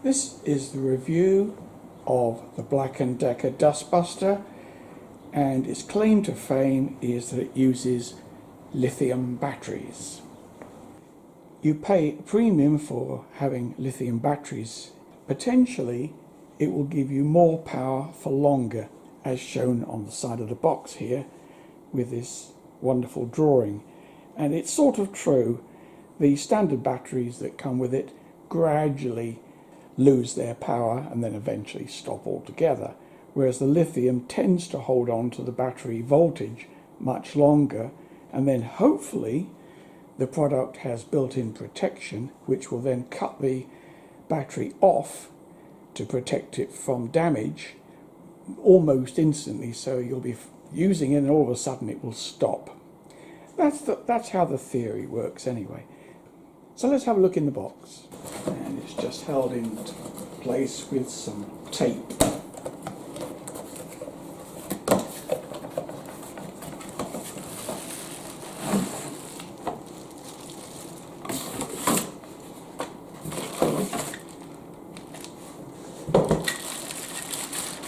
This is the review of the Black & Decker Dustbuster, and its claim to fame is that it uses lithium batteries. You pay a premium for having lithium batteries. Potentially it will give you more power for longer, as shown on the side of the box here with this wonderful drawing. And it's sort of true. The standard batteries that come with it gradually lose their power and then eventually stop altogether, whereas the lithium tends to hold on to the battery voltage much longer, and then hopefully the product has built-in protection which will then cut the battery off to protect it from damage almost instantly, so you'll be using it and all of a sudden it will stop. That's how the theory works anyway. So let's have a look in the box. And it's just held in place with some tape.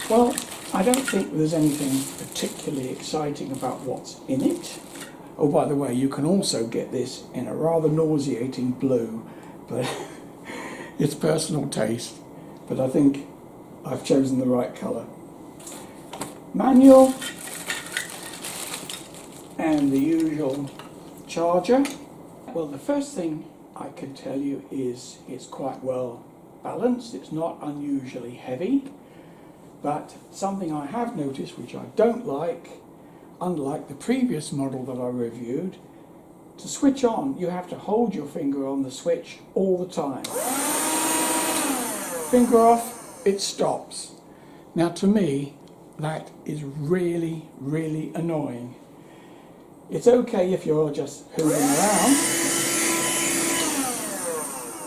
Well, I don't think there's anything particularly exciting about what's in it. Oh, by the way, you can also get this in a rather nauseating blue, but it's personal taste. But I think I've chosen the right colour. Manual and the usual charger. Well, the first thing I can tell you is it's quite well balanced. It's not unusually heavy, but something I have noticed which I don't like, unlike the previous model that I reviewed, to switch on you have to hold your finger on the switch all the time. Finger off, it stops. Now to me that is really, really annoying. It's okay if you're just hoovering around,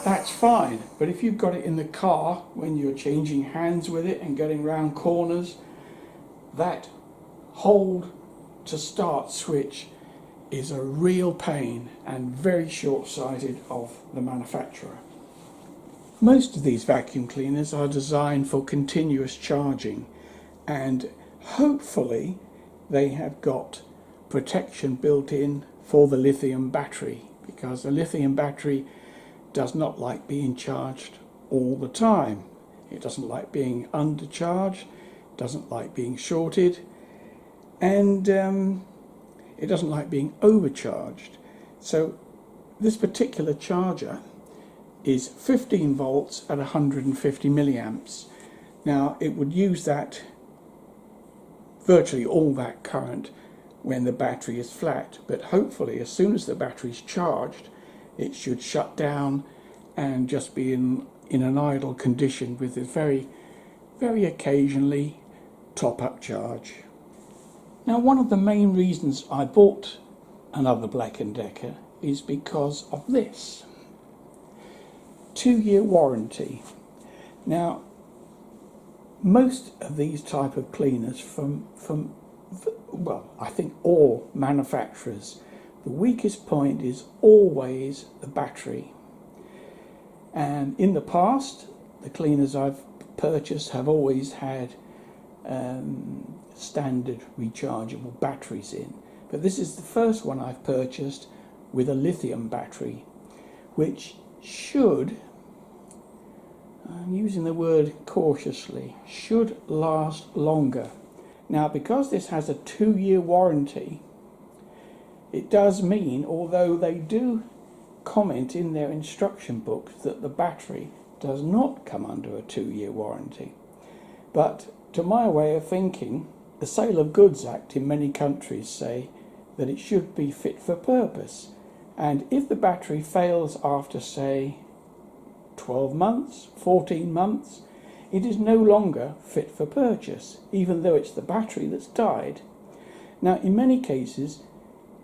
that's fine, but if you've got it in the car when you're changing hands with it and getting round corners, that hold to start switch is a real pain and very short-sighted of the manufacturer. Most of these vacuum cleaners are designed for continuous charging, and hopefully they have got protection built in for the lithium battery, because the lithium battery does not like being charged all the time. It doesn't like being undercharged, doesn't like being shorted, and it doesn't like being overcharged. So this particular charger is 15 volts at 150 milliamps. Now it would use that, virtually all that current, when the battery is flat, but hopefully as soon as the battery is charged it should shut down and just be in an idle condition with a very, very occasionally top-up charge. Now, one of the main reasons I bought another Black & Decker is because of this. 2-year warranty. Now, most of these type of cleaners well, I think all manufacturers, the weakest point is always the battery. And in the past, the cleaners I've purchased have always had standard rechargeable batteries in, but this is the first one I've purchased with a lithium battery, which should, I'm using the word cautiously, should last longer. Now, because this has a 2-year warranty, it does mean, although they do comment in their instruction books that the battery does not come under a 2-year warranty, but to my way of thinking, the Sale of Goods Act in many countries say that it should be fit for purpose, and if the battery fails after, say, 12 months, 14 months, it is no longer fit for purchase, even though it's the battery that's died. Now, in many cases,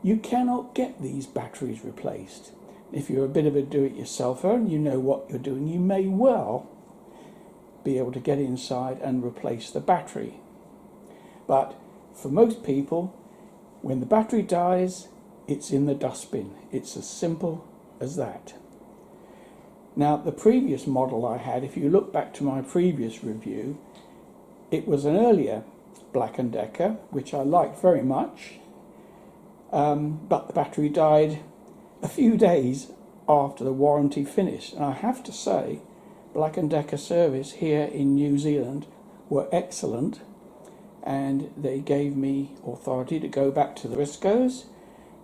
you cannot get these batteries replaced. If you're a bit of a do-it-yourselfer and you know what you're doing, you may well be able to get inside and replace the battery. But for most people, when the battery dies, it's in the dustbin. It's as simple as that. Now the previous model I had, if you look back to my previous review, it was an earlier Black & Decker, which I liked very much, but the battery died a few days after the warranty finished. And I have to say, Black & Decker service here in New Zealand were excellent, and they gave me authority to go back to the Briscoes,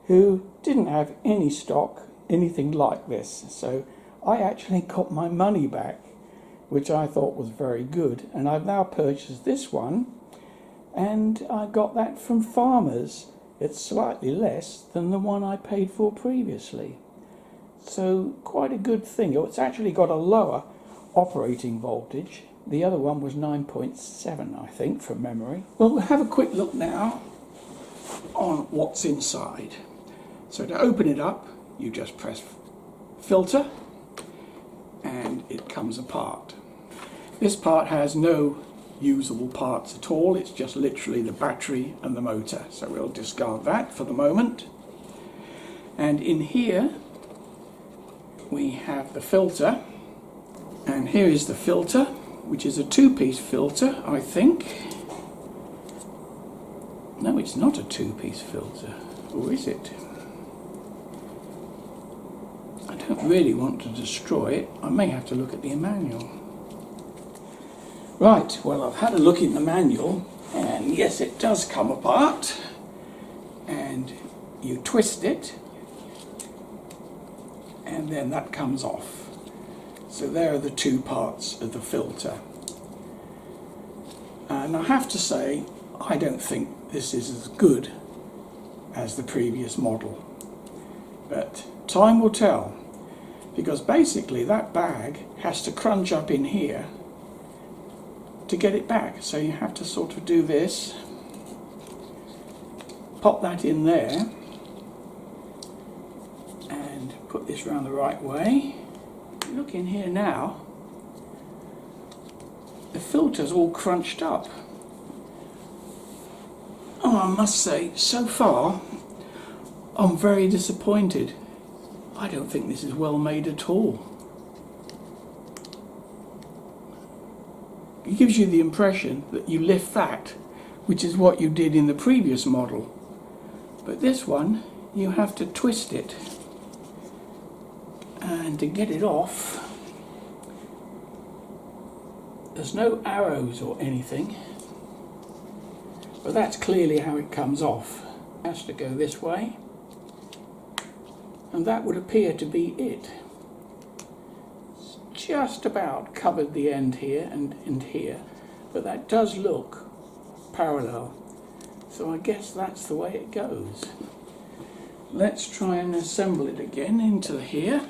who didn't have any stock, anything like this. So I actually got my money back, which I thought was very good. And I've now purchased this one, and I got that from Farmers. It's slightly less than the one I paid for previously. So quite a good thing. It's actually got a lower operating voltage. The other one was 9.7, I think, from memory. Well, we'll have a quick look now on what's inside. So to open it up, you just press filter and it comes apart. This part has no usable parts at all. It's just literally the battery and the motor. So we'll discard that for the moment. And in here we have the filter. And here is the filter, which is a two-piece filter, I think. No, it's not a two-piece filter, or is it? I don't really want to destroy it. I may have to look at the manual. Right, well, I've had a look in the manual, and yes, it does come apart. And you twist it, and then that comes off. So there are the two parts of the filter. And I have to say, I don't think this is as good as the previous model. But time will tell, because basically that bag has to crunch up in here to get it back. So you have to sort of do this, pop that in there, and put this round the right way. Look in here now, the filter's all crunched up. Oh, I must say, so far I'm very disappointed. I don't think this is well made at all. It gives you the impression that you lift that, which is what you did in the previous model. But this one, you have to twist it. And to get it off, there's no arrows or anything, but that's clearly how it comes off. It has to go this way, and that would appear to be it. It's just about covered the end here and here, but that does look parallel, so I guess that's the way it goes. Let's try and assemble it again into here.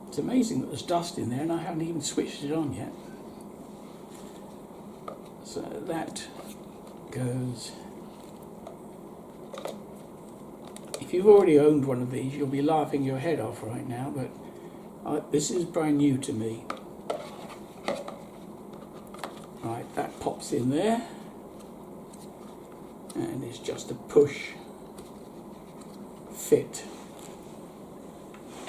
It's amazing that there's dust in there and I haven't even switched it on yet. So that goes. If you've already owned one of these, you'll be laughing your head off right now, but this is brand new to me. Right, that pops in there, and it's just a push fit.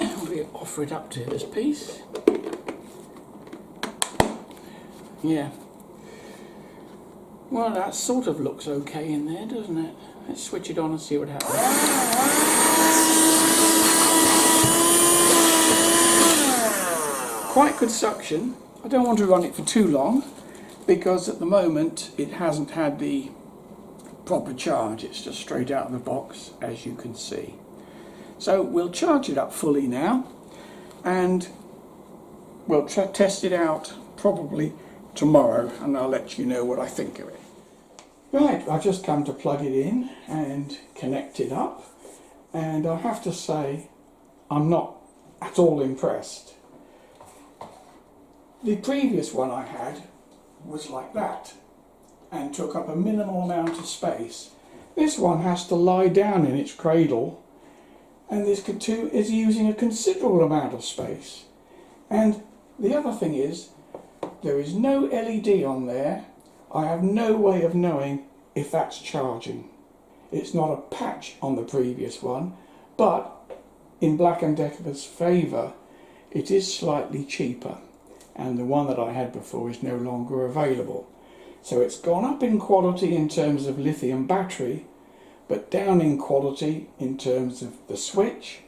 And we'll offer it up to this piece. Yeah. Well, that sort of looks okay in there, doesn't it? Let's switch it on and see what happens. Quite good suction. I don't want to run it for too long because at the moment it hasn't had the proper charge. It's just straight out of the box, as you can see. So we'll charge it up fully now and we'll test it out probably tomorrow, and I'll let you know what I think of it. Right, I've just come to plug it in and connect it up, and I have to say I'm not at all impressed. The previous one I had was like that and took up a minimal amount of space. This one has to lie down in its cradle, and this is using a considerable amount of space. And the other thing is, there is no LED on there. I have no way of knowing if that's charging. It's not a patch on the previous one, but in Black & Decker's favour, it is slightly cheaper, and the one that I had before is no longer available. So it's gone up in quality in terms of lithium battery, but down in quality in terms of the switch,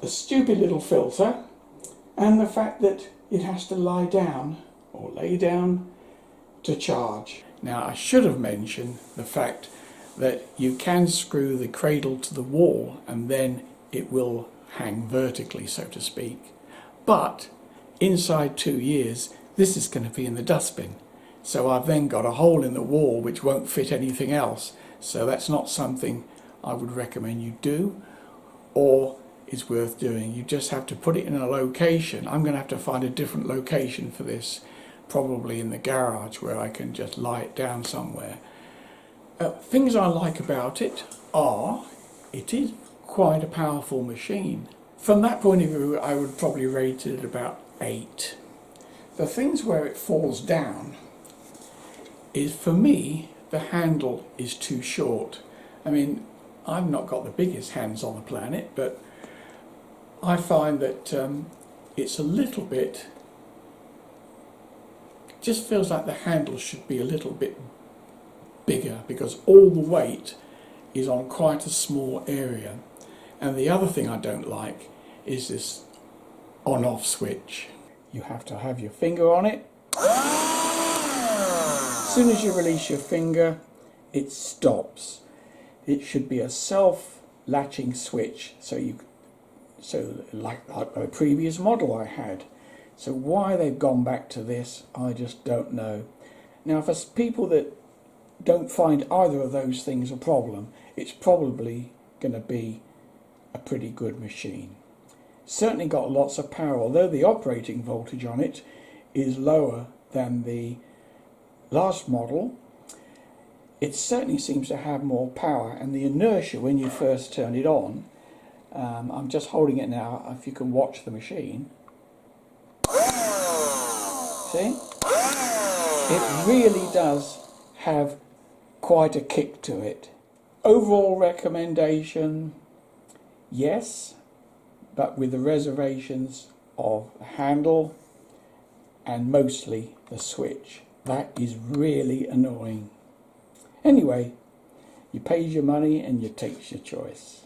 the stupid little filter, and the fact that it has to lie down or lay down to charge. Now, I should have mentioned the fact that you can screw the cradle to the wall and then it will hang vertically, so to speak. But inside 2 years, this is going to be in the dustbin. So I've then got a hole in the wall which won't fit anything else. So that's not something I would recommend you do, or is worth doing. You just have to put it in a location. I'm going to have to find a different location for this, probably in the garage where I can just lie it down somewhere. Things I like about it are, it is quite a powerful machine. From that point of view, I would probably rate it at about 8. The things where it falls down is, for me, the handle is too short. I mean, I've not got the biggest hands on the planet, but I find that it's a little bit, just feels like the handle should be a little bit bigger, because all the weight is on quite a small area. And the other thing I don't like is this on-off switch. You have to have your finger on it. As soon as you release your finger, it stops. It should be a self-latching switch, so like a previous model I had. So why they've gone back to this, I just don't know. Now, for people that don't find either of those things a problem, it's probably going to be a pretty good machine. Certainly got lots of power, although the operating voltage on it is lower than the last model. It certainly seems to have more power, and the inertia when you first turn it on, I'm just holding it now, if you can watch the machine. See? It really does have quite a kick to it. Overall recommendation, yes, but with the reservations of the handle and mostly the switch. That is really annoying. Anyway, you pays your money and you takes your choice.